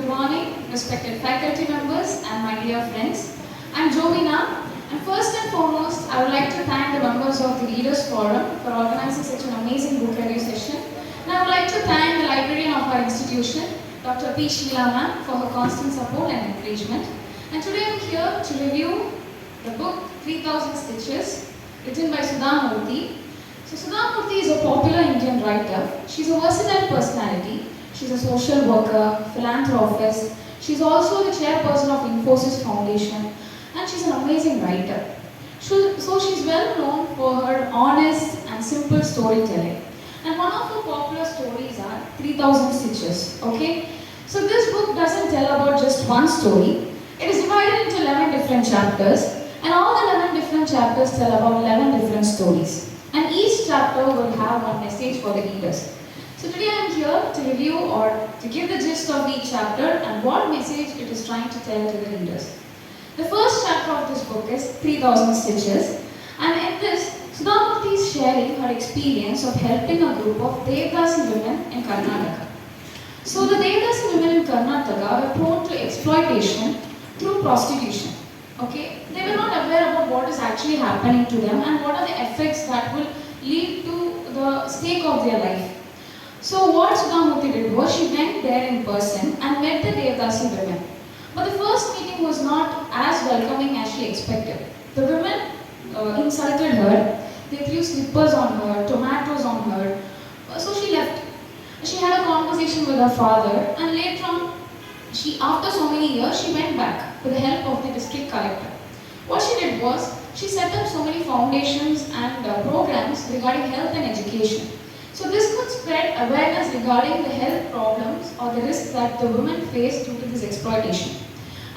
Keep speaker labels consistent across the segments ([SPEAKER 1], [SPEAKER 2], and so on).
[SPEAKER 1] Good morning, respected faculty members and my dear friends. I'm Jorvina, and first and foremost, I would like to thank the members of the Leaders Forum for organizing such an amazing book review session. And I would like to thank the librarian of our institution, Dr. P. Sheila ma'am, for her constant support and encouragement. And today I'm here to review the book 3000 Stitches, written by Sudha Murthy. So Sudha Murthy is a popular Indian writer. She's a versatile personality. She's a social worker, philanthropist. She's also the chairperson of N.V.K.S.D. Foundation, and she's an amazing writer. So she's well known for her honest and simple storytelling. And one of her popular stories are 3000 Stitches. Okay? So this book doesn't tell about just one story. It is divided into 11 different chapters, and all the 11 different chapters tell about 11 different stories. And each chapter will have one message for the readers. So today I am here to review or to give the gist of each chapter and what message it is trying to tell to the readers. The first chapter of this book is 3000 Stitches, and in this, Sudha Murthy is sharing her experience of helping a group of Devdasi women in Karnataka. So the Devdasi women in Karnataka were prone to exploitation through prostitution. Okay? They were not aware about what is actually happening to them and what are the effects that will lead to the stake of their life. So what Sudha Murthy did was she went there in person and met the Devdasi women. But the first meeting was not as welcoming as she expected. The women insulted her, they threw slippers on her, tomatoes on her, so she left. She had a conversation with her father, and later on, after so many years, she went back with the help of the district collector. What she did was, she set up so many foundations and programs regarding health and education. So this could spread awareness regarding the health problems or the risks that the women face due to this exploitation.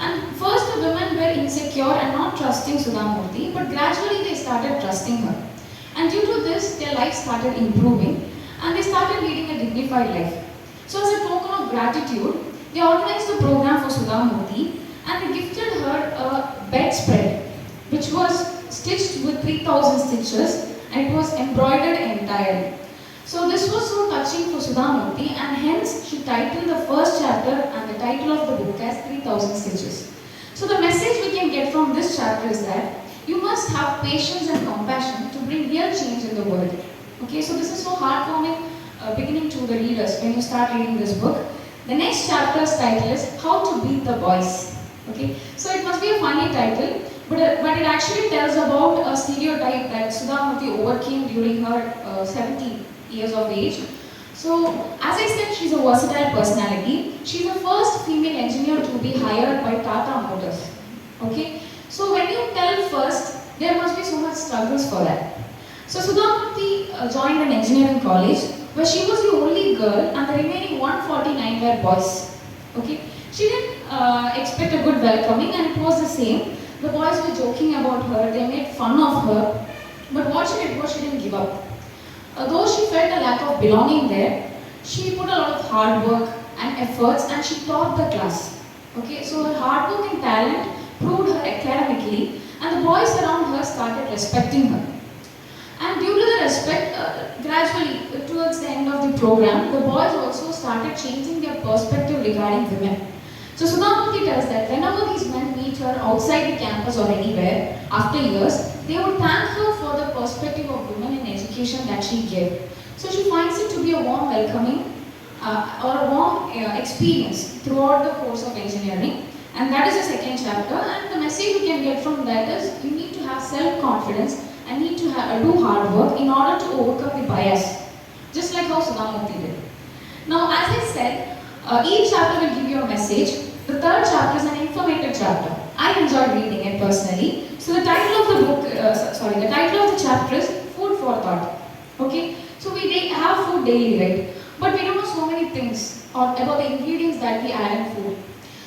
[SPEAKER 1] And first the women were insecure and not trusting Sudha Murthy, but gradually they started trusting her. And due to this, their life started improving and they started leading a dignified life. So as a token of gratitude, they organized a program for Sudha Murthy and they gifted her a bedspread which was stitched with 3000 stitches and it was embroidered entirely. So this was so touching for Sudha Murthy, and hence she titled the first chapter and the title of the book as 3000 Stitches. So the message we can get from this chapter is that you must have patience and compassion to bring real change in the world. Okay, so this is so heartwarming beginning to the readers when you start reading this book. The next chapter's title is How to Beat the Boys. Okay, so it must be a funny title, but it actually tells about a stereotype that Sudha Murthy overcame during her 17 years of age. So, as I said, she's a versatile personality. She's the first female engineer to be hired by Tata Motors. Okay? So, when you tell first, there must be so much struggles for that. So, Sudha Murthy joined an engineering college where she was the only girl and the remaining 149 were boys. Okay? She didn't expect a good welcoming, and it was the same. The boys were joking about her, they made fun of her, but what she did was she didn't give up. Though she felt a lack of belonging there, she put a lot of hard work and efforts and she taught the class. Okay, so her hard work and talent proved her academically, and the boys around her started respecting her. And due to the respect, gradually towards the end of the program, the boys also started changing their perspective regarding women. So Sudha Murthy tells that whenever these men meet her outside the campus or anywhere, after years, they would thank her for the perspective of women in education that she gave. So she finds it to be a warm welcoming or a warm experience throughout the course of engineering. And that is the second chapter. And the message you can get from that is you need to have self-confidence and need to do hard work in order to overcome the bias. Just like how Sudha Murthy did. Now, as I said, each chapter will give you a message. The third chapter is an informative chapter. I enjoyed reading it personally. So the title of the book, the title of the chapter is Food for Thought. Okay, so we have food daily, right? But we don't know so many things about the ingredients that we add in food.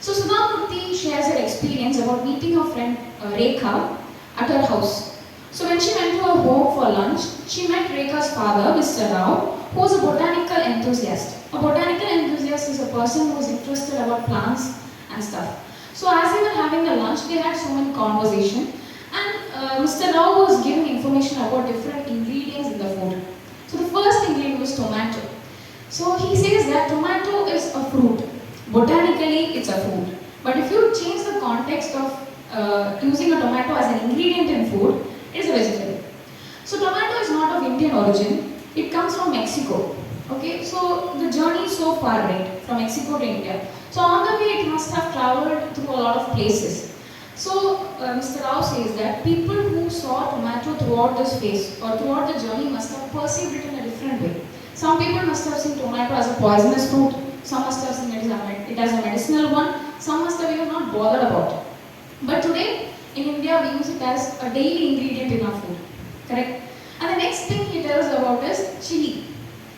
[SPEAKER 1] So Sudha Murthy shares her experience about meeting her friend Rekha at her house. So when she went to her home for lunch, she met Rekha's father, Mr. Rao, who was a botanical enthusiast. A botanical enthusiast is a person who is interested about plants and stuff. So as they were having the lunch, they had so many conversation, and Mr. Rao was giving information about different ingredients in the food. So the first ingredient was tomato. So he says that tomato is a fruit Botanically, it's a food. But if you change the context of using a tomato as an ingredient in food, it is a vegetable. So tomato is not of Indian origin. It comes from Mexico. Okay, so the journey is so far, right, from Mexico to India. So on the way, it must have traveled through a lot of places. So Mr. Rao says that people who saw tomato throughout this phase or throughout the journey must have perceived it in a different way. Some people must have seen tomato as a poisonous fruit. Some must have seen it as a medicinal one. Some must have even not bothered about it. But today, in India, we use it as a daily ingredient in our food. Correct? And the next thing he tells about is chili.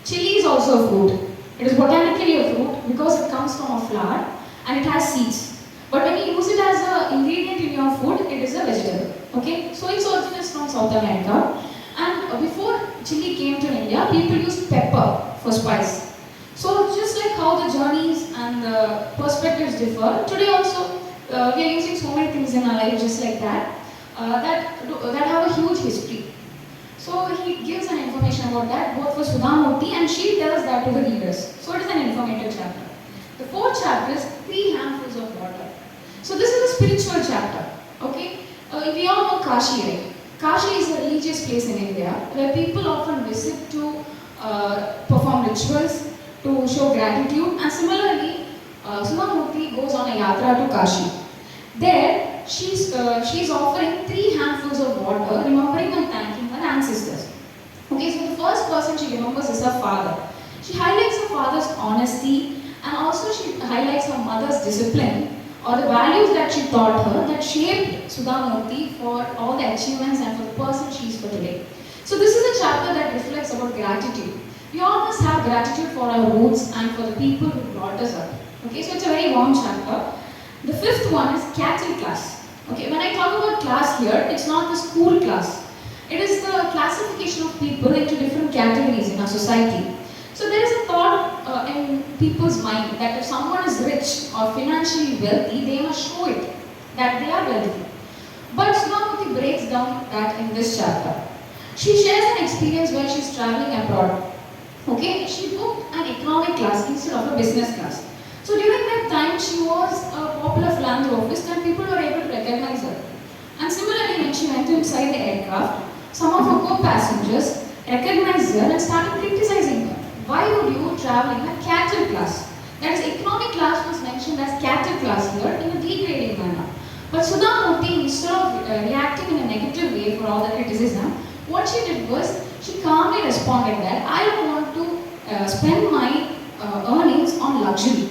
[SPEAKER 1] Chili is also a fruit. It is botanically a fruit because it comes from a flower and it has seeds. But when you use it as an ingredient in your food, it is a vegetable. Okay? So its origin is from South America. And before chili came to India, people used pepper for spice. So just like how the journeys and the perspectives differ, today also we are using so many things in our life just like that, that have a huge history. So he gives an information about that both for Sudhamurti and she tells that to the readers. So it is an informative chapter. The fourth chapter is 3 handfuls of water. So this is a spiritual chapter. Okay, we all know Kashi, right? Kashi is a religious place in India where people often visit to perform rituals, to show gratitude, and similarly, Sudhamurti goes on a yatra to Kashi. There, she's offering 3 handfuls of water, remembering and thanking her ancestors. Okay, so the first person she remembers is her father. She highlights her father's honesty and also she highlights her mother's discipline or the values that she taught her that shaped Sudhamurti for all the achievements and for the person she is for today. So this is a chapter that reflects about gratitude. We all must have gratitude for our roots and for the people who brought us up. Okay, so it's a very warm chapter. The fifth one is cattle class. Okay, when I talk about class here, it's not the school class. It is the classification of people into different categories in our society. So there is a thought in people's mind that if someone is rich or financially wealthy, they must show it, that they are wealthy. But Sudhamurti breaks down that in this chapter. She shares an experience where she is traveling abroad. Okay, she booked an economic class instead of a business class. So during that time, she was a popular philanthropist and people were able to recognize her. And similarly, when she went inside the aircraft, some of her co-passengers recognized her and started criticizing her. Why would you travel in a cattle class? That is, economic class was mentioned as cattle class here in a degrading manner. But Sudhamurti, instead of reacting in a negative way for all the criticism, what she did was, she calmly responded that I don't want to spend my earnings on luxury.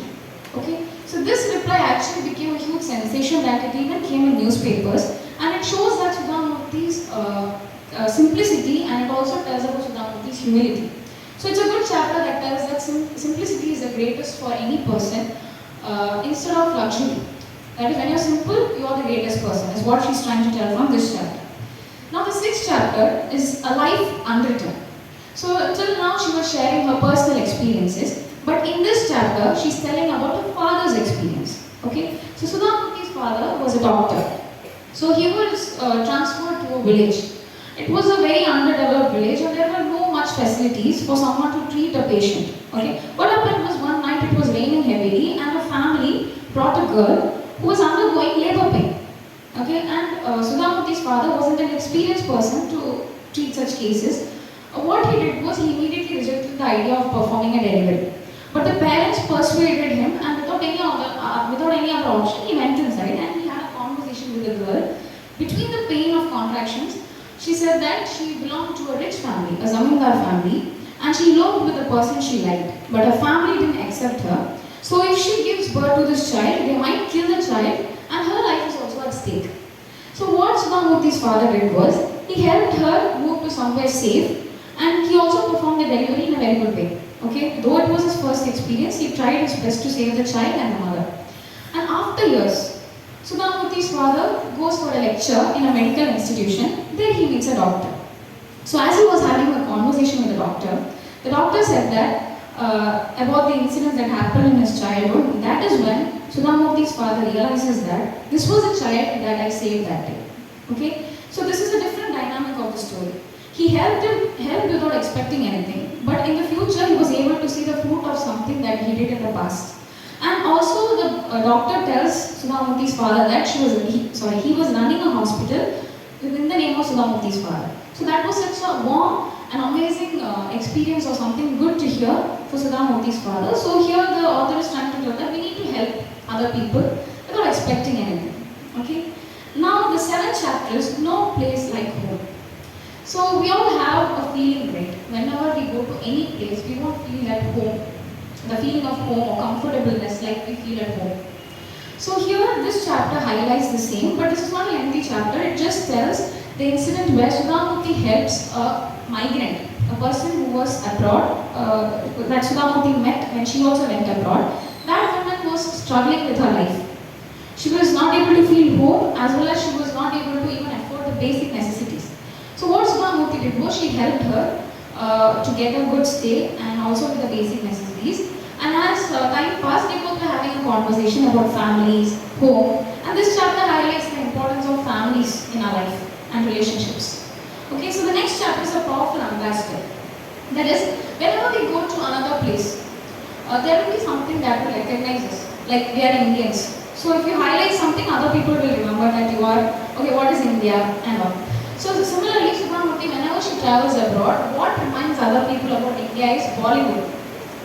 [SPEAKER 1] Okay, so this reply actually became a huge sensation that it even came in newspapers, and it shows that Sudhamurti's simplicity, and it also tells about Sudhamurti's humility. So it's a good chapter that tells that simplicity is the greatest for any person instead of luxury. That is, when you're simple, you are the greatest person, is what she's trying to tell from this chapter. Now the sixth chapter is a life unwritten. So till now she was sharing her personal experiences, but in this chapter she's telling about her father's experience. Okay, so Sudhamurti's father was a doctor. So he was transferred to a village. It was a very underdeveloped village and there were no much facilities for someone to treat a patient. Okay, what happened was one night it was raining heavily and a family brought a girl who was undergoing labor pain. Okay, and Sudhamurti's father wasn't an experienced person to treat such cases. What he did was he immediately rejected the idea of performing a delivery. But the parents persuaded him, and without any other option, he went inside and he had a conversation with the girl. Between the pain of contractions, she said that she belonged to a rich family, a zamindar family, and she eloped with the person she liked. But her family didn't accept her. So if she gives birth to this child, they might kill the child, and her life is also at stake. So what Sudhamurti's father did was, he helped her move to somewhere safe, and he also performed the delivery in a very good way. Okay, though it was his first experience, he tried his best to save the child and the mother. And after years, Sudhamurti's father goes for a lecture in a medical institution. There he meets a doctor. So as he was having a conversation with the doctor said that about the incidents that happened in his childhood. That is when Sudhamurti's father realizes that this was a child that I saved that day. Okay, so this is a different dynamic of the story. He helped without expecting anything, but in the future he was able to see the fruit of something that he did in the past. And also a doctor tells Sudhamurthy's father that he was running a hospital within the name of Sudhamurthy's father. So that was such a warm and amazing experience or something good to hear for Sudhamurthy's father. So here the author is trying to tell that we need to help other people without expecting anything. Okay. Now the 7 chapters, no place like home. So we all have a feeling, right? Whenever we go to any place, we won't feel at home. The feeling of home or comfortableness like we feel at home. So here this chapter highlights the same, but this is not a lengthy chapter. It just tells the incident where Sudhamurthy helps a migrant, a person who was abroad, that Sudhamurthy met when she also went abroad. That woman was struggling with her life. She was not able to feel home as well as she was not able to even afford the basic necessities. So what Sudhamurthy did was she helped her to get a good stay and also with the basic necessities. And as time passed, they both were having a conversation about families, home, and this chapter highlights the importance of families in our life and relationships. Okay, so the next chapter is a powerful ambassador. That is, whenever we go to another place, there will be something that will recognize us, like we are Indians. So if you highlight something, other people will remember that you are, okay, what is India and all. So similarly, Sudhamurthy, whenever she travels abroad, what reminds other people about India is Bollywood.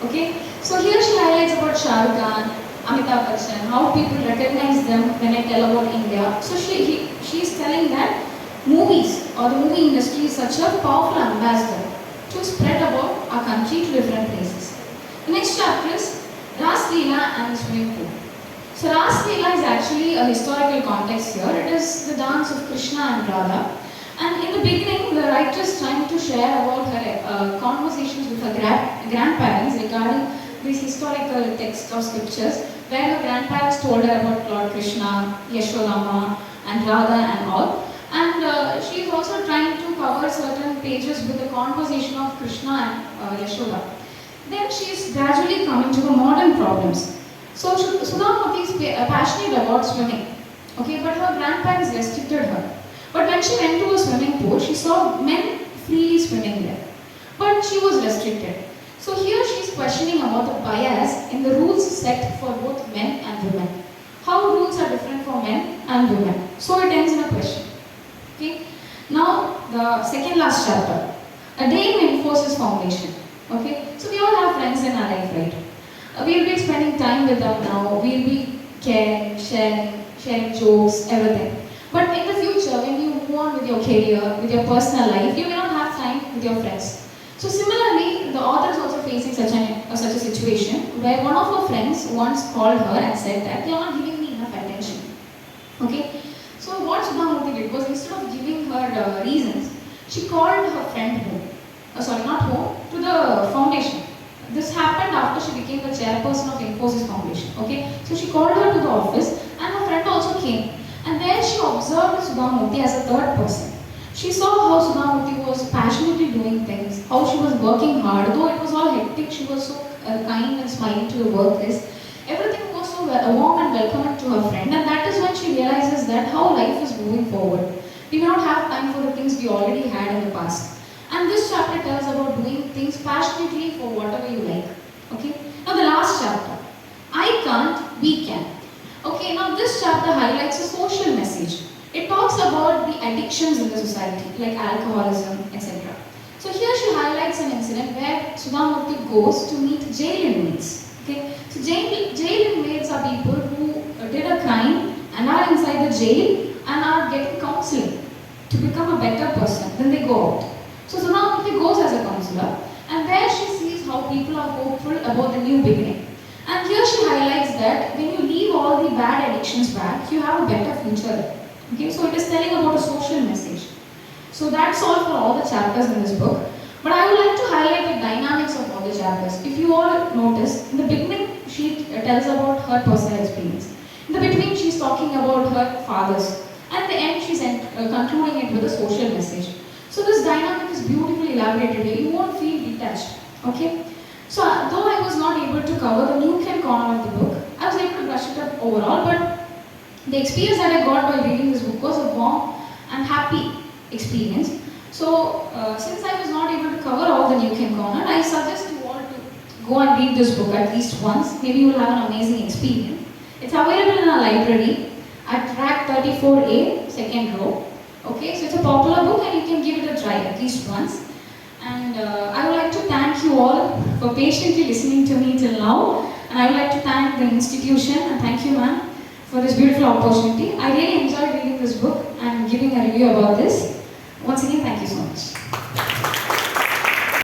[SPEAKER 1] Okay, so here she highlights about Shah Rukh Khan, Amitabh Bachchan, how people recognize them when I tell about India. So she is telling that movies or the movie industry is such a powerful ambassador to spread about our country to different places. The next chapter is Ras Leela and the swimming pool. So Ras Leela is actually a historical context here. It is the dance of Krishna and Radha. And in the beginning, the writer is trying to share about her conversations with her grandparents regarding these historical texts or scriptures, where her grandparents told her about Lord Krishna, Yashodama, and Radha and all. And she is also trying to cover certain pages with the conversation of Krishna and Yashoda. Then she is gradually coming to the modern problems. So Sudhamurthy is passionate about swimming, okay, but her grandparents restricted her. But when she went to a swimming pool, she saw men freely swimming there. But she was restricted. So here she is questioning about the bias in the rules set for both men and women. How rules are different for men and women. So it ends in a question. Okay. Now the second last chapter. A day in N.V.K.S.D. Foundation. Okay. So we all have friends in our life, right? We'll be spending time with them now. We'll be caring, sharing jokes, everything. But in the future, when you move on with your career, with your personal life, you may not have time with your friends. So similarly, the author is also facing such a situation where one of her friends once called her and said that you are not giving me enough attention. Okay. So what Sudhamurthy did was, instead of giving her reasons, she called her friend home. Not home, to the foundation. This happened after she became the chairperson of N.V.K.S.D. Foundation. Okay. So she called her to the office and her friend also came. And there she observed Sudhamurthy as a third person. She saw how Sudhamurthy was passionately doing things, how she was working hard. Though it was all hectic, she was so kind and smiling to the workers. Everything was so warm and welcoming to her friend. And that is when she realizes that how life is moving forward. We may not have time for the things we already had in the past. And this chapter tells about doing things passionately for whatever you like. Okay. Now the last chapter. I can't, we can. Okay, now this chapter highlights a social message. It talks about the addictions in the society, like alcoholism, etc. So here she highlights an incident where Sudhamurthy goes to meet jail inmates. Okay, so jail inmates are people who did a crime and are inside the jail and are getting counseling to become a better person. Then they go out. So Sudhamurthy goes as a counselor, and there she sees how people are hopeful about the new beginning. And here she highlights that when you leave all the bad addictions back, you have a better future. Okay, so it is telling about a social message. So that's all for all the chapters in this book. But I would like to highlight the dynamics of all the chapters. If you all notice, in the beginning she tells about her personal experience. In the between she is talking about her fathers. And at the end she is concluding it with a social message. So this dynamic is beautifully elaborated here. You won't feel detached. Okay. So though I was not able to cover the N.V.K.S.D. corner of the book, I was able to brush it up overall, but the experience that I got while reading this book was a warm and happy experience. So since I was not able to cover all the N.V.K.S.D. corner, I suggest you all to go and read this book at least once. Maybe you will have an amazing experience. It's our library at rack 34A, second row. Okay, so it's a popular book and you can give it a try at least once. And I would like to thank you all for patiently listening to me till now. And I would like to thank the institution and thank you, ma'am, for this beautiful opportunity. I really enjoyed reading this book and giving a review about this. Once again, thank you so much.